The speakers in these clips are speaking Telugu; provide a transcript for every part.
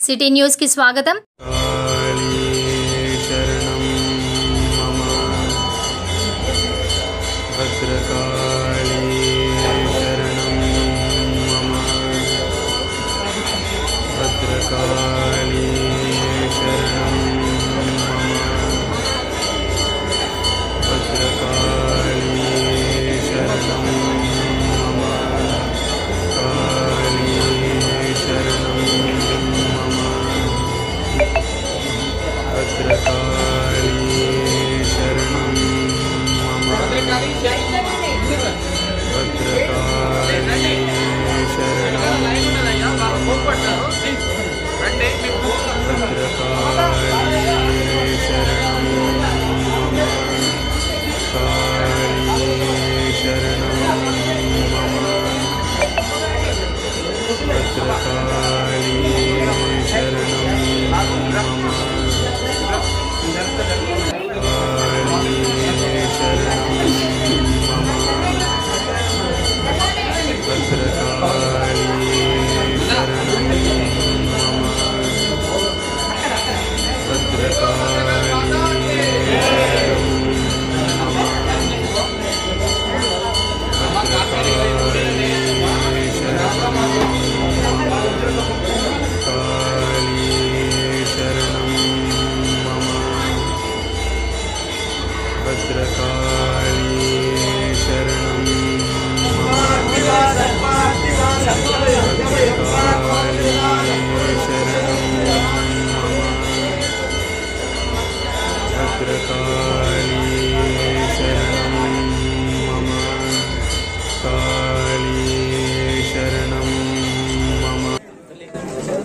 సిటీ న్యూస్ కి స్వాగతం।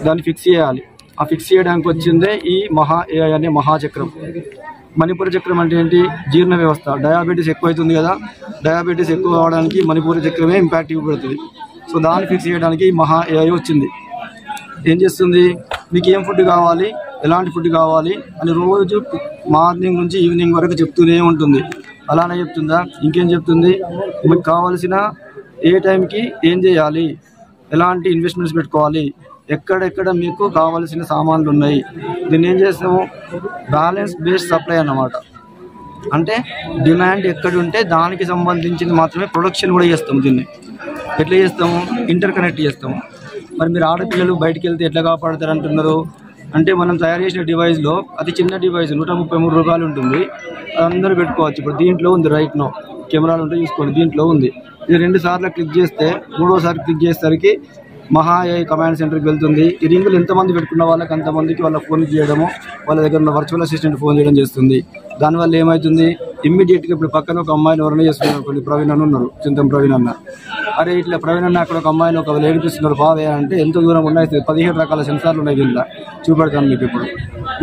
దాన్ని ఫిక్స్ చేయాలి। ఆ ఫిక్స్ చేయడానికి వచ్చిందే ఈ AI అనే మహాచక్రం। మణిపూర చక్రం అంటే ఏంటి? జీర్ణ వ్యవస్థ। డయాబెటీస్ ఎక్కువ అవుతుంది కదా, డయాబెటీస్ ఎక్కువ అవడానికి మణిపూర చక్రమే ఇంపాక్ట్ ఇవ్వబడుతుంది। సో దాన్ని ఫిక్స్ చేయడానికి AI వచ్చింది। ఏం చేస్తుంది? మీకు ఏం ఫుడ్ కావాలి, ఎలాంటి ఫుడ్ కావాలి అని రోజు మార్నింగ్ నుంచి ఈవినింగ్ వరకు చెప్తూనే ఉంటుంది। అలానే చెప్తుందా? ఇంకేం చెప్తుంది? మీకు కావాల్సిన ఏ టైంకి ఏం చేయాలి, ఎలాంటి ఇన్వెస్ట్మెంట్స్ పెట్టుకోవాలి, ఎక్కడెక్కడ మీకు కావాల్సిన సామాన్లు ఉన్నాయి। దీన్ని ఏం చేస్తాము? బ్యాలెన్స్ బేస్డ్ సప్లై అన్నమాట। అంటే డిమాండ్ ఎక్కడ ఉంటే దానికి సంబంధించింది మాత్రమే ప్రొడక్షన్ కూడా చేస్తాము। దీన్ని ఎట్లా చేస్తాము? ఇంటర్ కనెక్ట్ చేస్తాము। మరి మీరు ఆడపిల్లలు బయటికి వెళ్తే ఎట్లా కాపాడతారు అంటున్నారు అంటే, మనం తయారు చేసిన డివైస్లో అతి చిన్న డివైస్ 133 రూపాయలు ఉంటుంది, అందరూ పెట్టుకోవచ్చు। ఇప్పుడు దీంట్లో ఉంది, రైట్ నో కెమెరాలు ఉంటే చూసుకోండి, దీంట్లో ఉంది। ఇది 2 సార్లు క్లిక్ చేస్తే 3వసారి క్లిక్ చేసేసరికి AI కమాండ్ సెంటర్కి వెళ్తుంది। ఈ రింగులు ఎంతమంది పెట్టుకున్న వాళ్ళకి అంతమందికి వాళ్ళ ఫోన్ చేయడము, వాళ్ళ దగ్గర ఉన్న వర్చువల్ అసిస్టెంట్ ఫోన్ చేయడం చేస్తుంది। దానివల్ల ఏమవుతుంది? ఇమ్మీడియట్గా ఇప్పుడు పక్కన ఒక అమ్మాయిని ఎవరైనా చేస్తున్నారు, ప్రవీణ్ అన్న ఉన్నారు, చింతం ప్రవీణ్ అన్న, అరే ఇట్లా ప్రవీణ్ అన్న అక్కడ ఒక అమ్మాయిని ఒక ఏడిపిస్తున్నారు బావే అంటే ఎంత దూరం ఉన్నాయి? 17 రకాల సెన్సార్లు ఉన్నాయి దీంట్లో, చూపెడతాను మీకు। ఇప్పుడు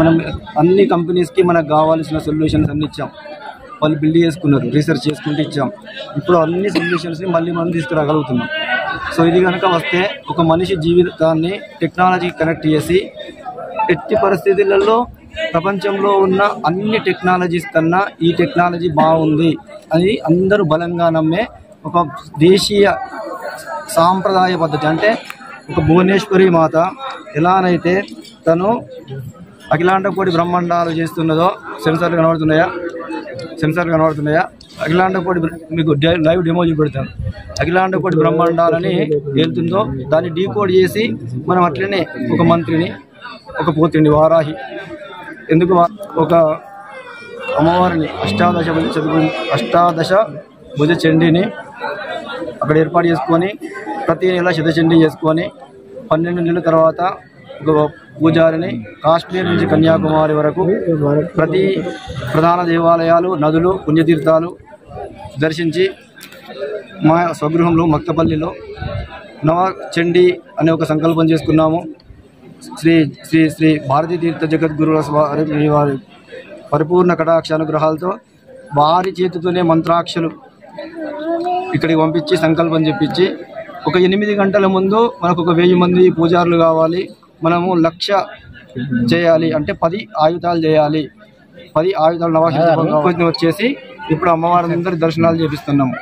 మనం అన్ని కంపెనీస్కి మనకు కావాల్సిన సొల్యూషన్స్ అన్ని ఇచ్చాం, వాళ్ళు బిల్డ్ చేసుకున్నారు, రీసెర్చ్ చేసుకుంటూ ఇచ్చాం। ఇప్పుడు అన్ని సొల్యూషన్స్ని మళ్ళీ మనం తీసుకురాగలుగుతున్నాం। సో ఇది కనుక వస్తే ఒక మనిషి జీవితాన్ని టెక్నాలజీకి కనెక్ట్ చేసి, ఎట్టి పరిస్థితులలో ప్రపంచంలో ఉన్న అన్ని టెక్నాలజీస్ కన్నా ఈ టెక్నాలజీ బాగుంది అని అందరూ బలంగా నమ్మే ఒక దేశీయ సాంప్రదాయ పద్ధతి। అంటే ఒక భువనేశ్వరి మాత ఎలానైతే తను అఖిలాండ కోటి బ్రహ్మాండాలు చేస్తున్నదో, సెన్సార్లు కనబడుతున్నాయా? అఖిలాండ కోటి మీకు లైవ్ డెమో చూపెడతాను। అఖిలాండ కోటి బ్రహ్మాండాలని వెళ్తుందో దాన్ని డీకోడ్ చేసి మనం అట్లనే ఒక మంత్రిని, ఒక పోతిని, వారాహి, ఎందుకు ఒక అమ్మవారిని అష్టాదశ భుజ చండీని అక్కడ ఏర్పాటు చేసుకొని ప్రతి నెల శతచండీ చేసుకొని 12 నెలల తర్వాత ఒక పూజారిని కాశ్మీర్ నుంచి కన్యాకుమారి వరకు ప్రతి ప్రధాన దేవాలయాలు, నదులు, పుణ్యతీర్థాలు దర్శించి మా స్వగృహంలో మక్తపల్లిలో నవచండీ అనే ఒక సంకల్పం చేసుకున్నాము। శ్రీ శ్రీ శ్రీ భారతీ తీర్థ జగద్గురుల వారి పరిపూర్ణ కటాక్షానుగ్రహాలతో వారి చేతితోనే మంత్రాక్షలు ఇక్కడికి పంపించి సంకల్పం చెప్పించి, ఒక 8 గంటల ముందు మనకు ఒక 1000 మంది పూజారులు కావాలి, మనము 1,00,000 చేయాలి అంటే 10 ఆయుధాలు చేయాలి। 10 ఆయుధాలు నవాక్ష వచ్చేసి ఇప్పుడు అమ్మవారి అందరి దర్శనాలు చేపిస్తున్నాము।